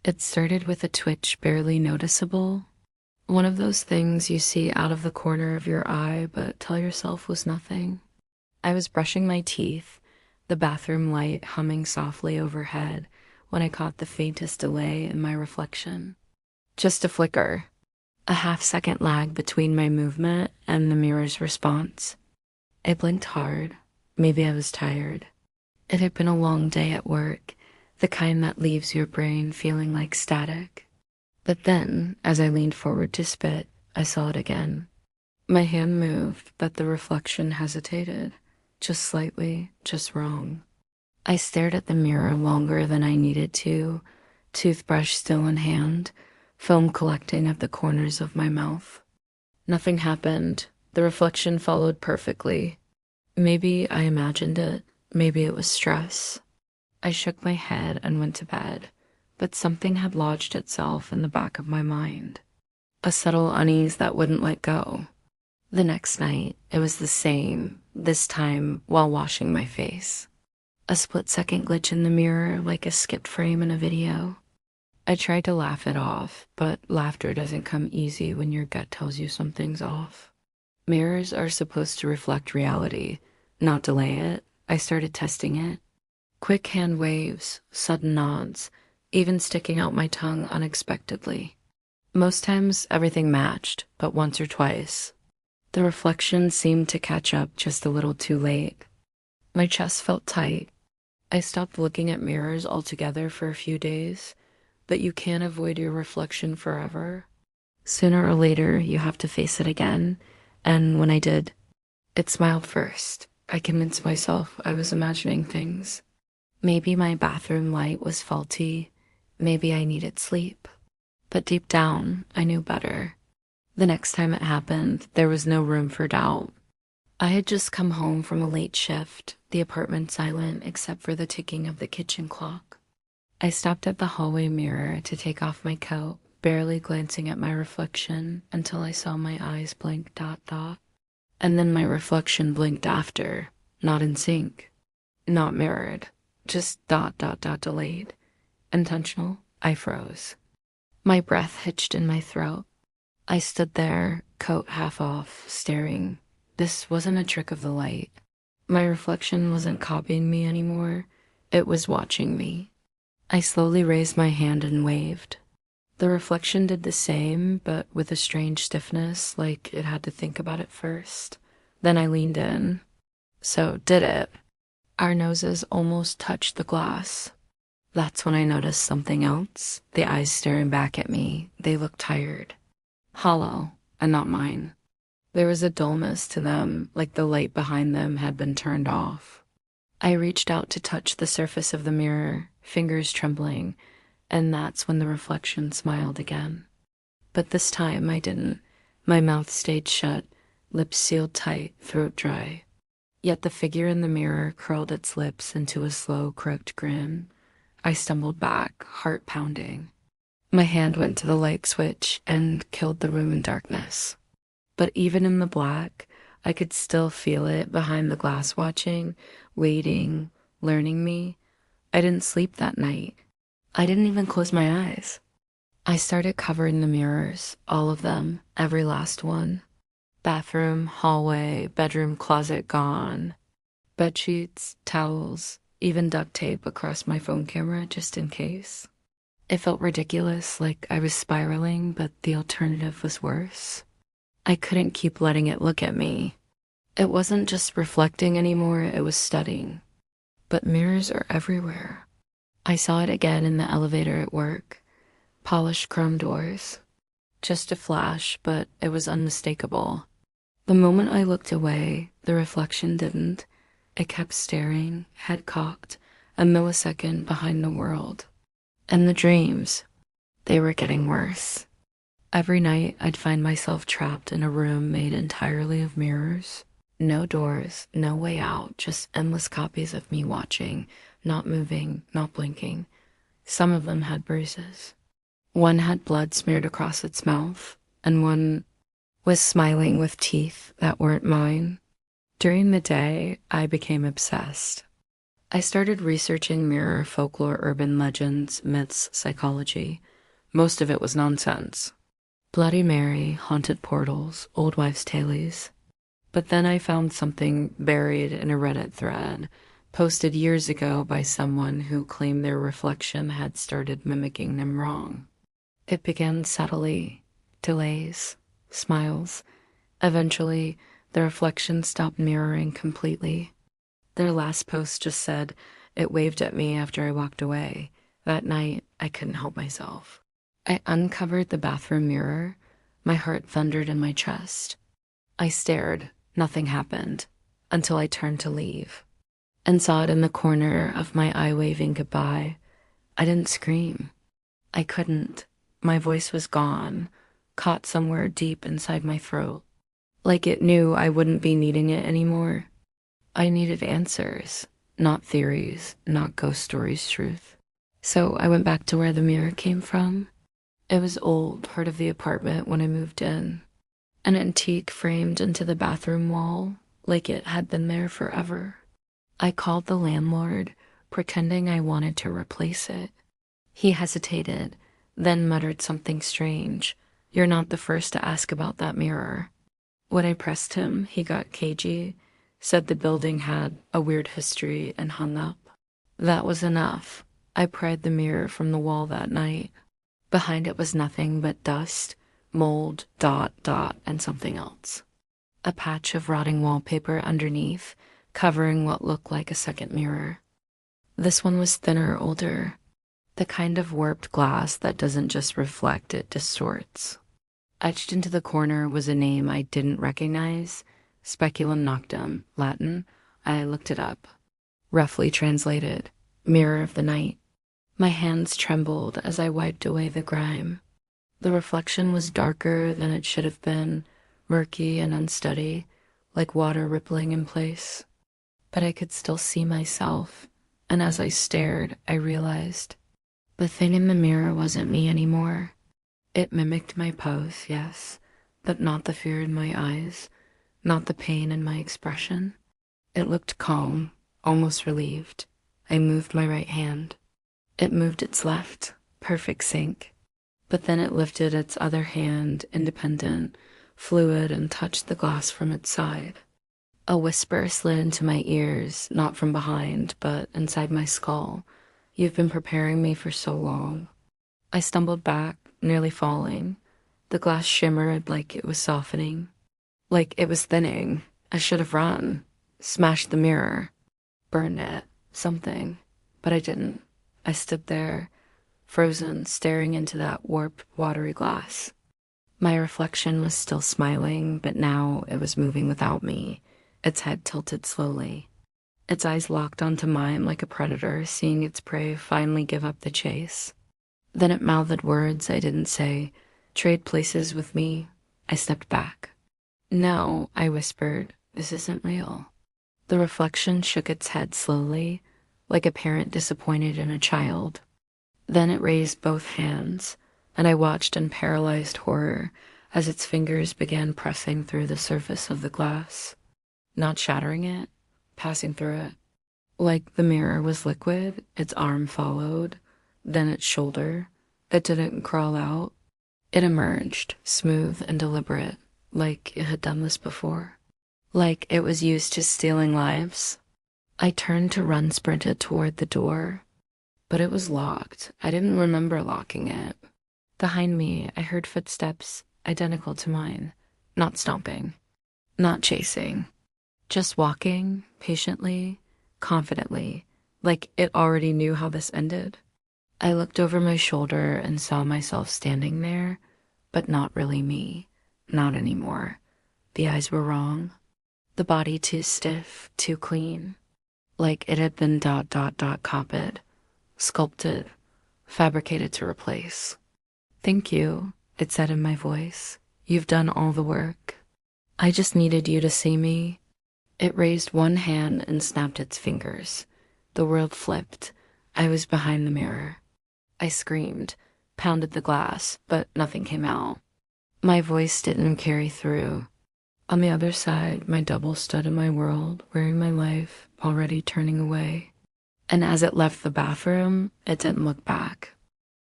It started with a twitch barely noticeable. One of those things you see out of the corner of your eye but tell yourself was nothing. I was brushing my teeth, the bathroom light humming softly overhead, when I caught the faintest delay in my reflection. Just a flicker, a half-second lag between my movement and the mirror's response. I blinked hard. Maybe I was tired. It had been a long day at work, the kind that leaves your brain feeling like static. But then, as I leaned forward to spit, I saw it again. My hand moved, but the reflection hesitated. Just slightly, just wrong. I stared at the mirror longer than I needed to, toothbrush still in hand, film collecting at the corners of my mouth. Nothing happened. The reflection followed perfectly. Maybe I imagined it. Maybe it was stress. I shook my head and went to bed, but something had lodged itself in the back of my mind. A subtle unease that wouldn't let go. The next night, it was the same, this time while washing my face. A split-second glitch in the mirror like a skipped frame in a video. I tried to laugh it off, but laughter doesn't come easy when your gut tells you something's off. Mirrors are supposed to reflect reality, not delay it. I started testing it. Quick hand waves, sudden nods, even sticking out my tongue unexpectedly. Most times, everything matched, but once or twice. The reflection seemed to catch up just a little too late. My chest felt tight. I stopped looking at mirrors altogether for a few days, but you can't avoid your reflection forever. Sooner or later, you have to face it again, and when I did, it smiled first. I convinced myself I was imagining things. Maybe my bathroom light was faulty. Maybe I needed sleep. But deep down, I knew better. The next time it happened, there was no room for doubt. I had just come home from a late shift, the apartment silent except for the ticking of the kitchen clock. I stopped at the hallway mirror to take off my coat, barely glancing at my reflection until I saw my eyes blink ... And then my reflection blinked after, not in sync, not mirrored, just ... delayed. Intentional. I froze. My breath hitched in my throat. I stood there, coat half off, staring. This wasn't a trick of the light. My reflection wasn't copying me anymore. It was watching me. I slowly raised my hand and waved. The reflection did the same, but with a strange stiffness, like it had to think about it first. Then I leaned in. So did it. Our noses almost touched the glass. That's when I noticed something else. The eyes staring back at me. They looked tired. Hollow, and not mine. There was a dullness to them, like the light behind them had been turned off. I reached out to touch the surface of the mirror, fingers trembling, and that's when the reflection smiled again. But this time I didn't. My mouth stayed shut, lips sealed tight, throat dry. Yet the figure in the mirror curled its lips into a slow, crooked grin. I stumbled back, heart pounding. My hand went to the light switch and killed the room in darkness. But even in the black, I could still feel it behind the glass watching, waiting, learning me. I didn't sleep that night. I didn't even close my eyes. I started covering the mirrors, all of them, every last one. Bathroom, hallway, bedroom, closet gone. Bedsheets, towels, even duct tape across my phone camera just in case. It felt ridiculous, like I was spiraling, but the alternative was worse. I couldn't keep letting it look at me. It wasn't just reflecting anymore, it was studying. But mirrors are everywhere. I saw it again in the elevator at work. Polished chrome doors. Just a flash, but it was unmistakable. The moment I looked away, the reflection didn't. It kept staring, head cocked, a millisecond behind the world. And the dreams, they were getting worse. Every night, I'd find myself trapped in a room made entirely of mirrors. No doors, no way out, just endless copies of me watching, not moving, not blinking. Some of them had bruises. One had blood smeared across its mouth, and one was smiling with teeth that weren't mine. During the day, I became obsessed. I started researching mirror folklore, urban legends, myths, psychology. Most of it was nonsense. Bloody Mary, haunted portals, old wives' tales. But then I found something buried in a Reddit thread, posted years ago by someone who claimed their reflection had started mimicking them wrong. It began subtly, delays, smiles. Eventually, the reflection stopped mirroring completely. Their last post just said, "It waved at me after I walked away. That night, I couldn't help myself." I uncovered the bathroom mirror. My heart thundered in my chest. I stared. Nothing happened until I turned to leave and saw it in the corner of my eye waving goodbye. I didn't scream. I couldn't. My voice was gone, caught somewhere deep inside my throat, like it knew I wouldn't be needing it anymore. I needed answers, not theories, not ghost stories, truth. So I went back to where the mirror came from. It was old, part of the apartment when I moved in. An antique framed into the bathroom wall, like it had been there forever. I called the landlord, pretending I wanted to replace it. He hesitated, then muttered something strange. "You're not the first to ask about that mirror." When I pressed him, he got cagey, said the building had a weird history, and hung up. That was enough. I pried the mirror from the wall that night. Behind it was nothing but dust, mold, dot, and something else. A patch of rotting wallpaper underneath, covering what looked like a second mirror. This one was thinner, older. The kind of warped glass that doesn't just reflect, it distorts. Etched into the corner was a name I didn't recognize, Speculum Noctem, Latin. I looked it up. Roughly translated, mirror of the night. My hands trembled as I wiped away the grime. The reflection was darker than it should have been, murky and unsteady, like water rippling in place. But I could still see myself, and as I stared, I realized the thing in the mirror wasn't me anymore. It mimicked my pose, yes, but not the fear in my eyes, not the pain in my expression. It looked calm, almost relieved. I moved my right hand. It moved its left, perfect sync. But then it lifted its other hand, independent, fluid, and touched the glass from its side. A whisper slid into my ears, not from behind, but inside my skull. "You've been preparing me for so long." I stumbled back, nearly falling. The glass shimmered like it was softening, like it was thinning. I should have run, smashed the mirror, burned it, something. But I didn't. I stood there, frozen, staring into that warped, watery glass. My reflection was still smiling, but now it was moving without me, its head tilted slowly. Its eyes locked onto mine like a predator, seeing its prey finally give up the chase. Then it mouthed words I didn't say, "Trade places with me." I stepped back. "No," I whispered, "this isn't real." The reflection shook its head slowly, like a parent disappointed in a child. Then it raised both hands, and I watched in paralyzed horror as its fingers began pressing through the surface of the glass, not shattering it, passing through it. Like the mirror was liquid, its arm followed, then its shoulder. It didn't crawl out. It emerged, smooth and deliberate, like it had done this before. Like it was used to stealing lives. I turned to run, sprinted toward the door. But it was locked. I didn't remember locking it. Behind me, I heard footsteps identical to mine. Not stomping. Not chasing. Just walking, patiently, confidently, like it already knew how this ended. I looked over my shoulder and saw myself standing there, but not really me. Not anymore. The eyes were wrong. The body too stiff, too clean. Like it had been ... copied. Sculpted, fabricated to replace. "Thank you," it said in my voice. "You've done all the work. I just needed you to see me." It raised one hand and snapped its fingers. The world flipped. I was behind the mirror. I screamed, pounded the glass, but nothing came out. My voice didn't carry through. On the other side, my double stood in my world, wearing my life, already turning away. And as it left the bathroom, it didn't look back.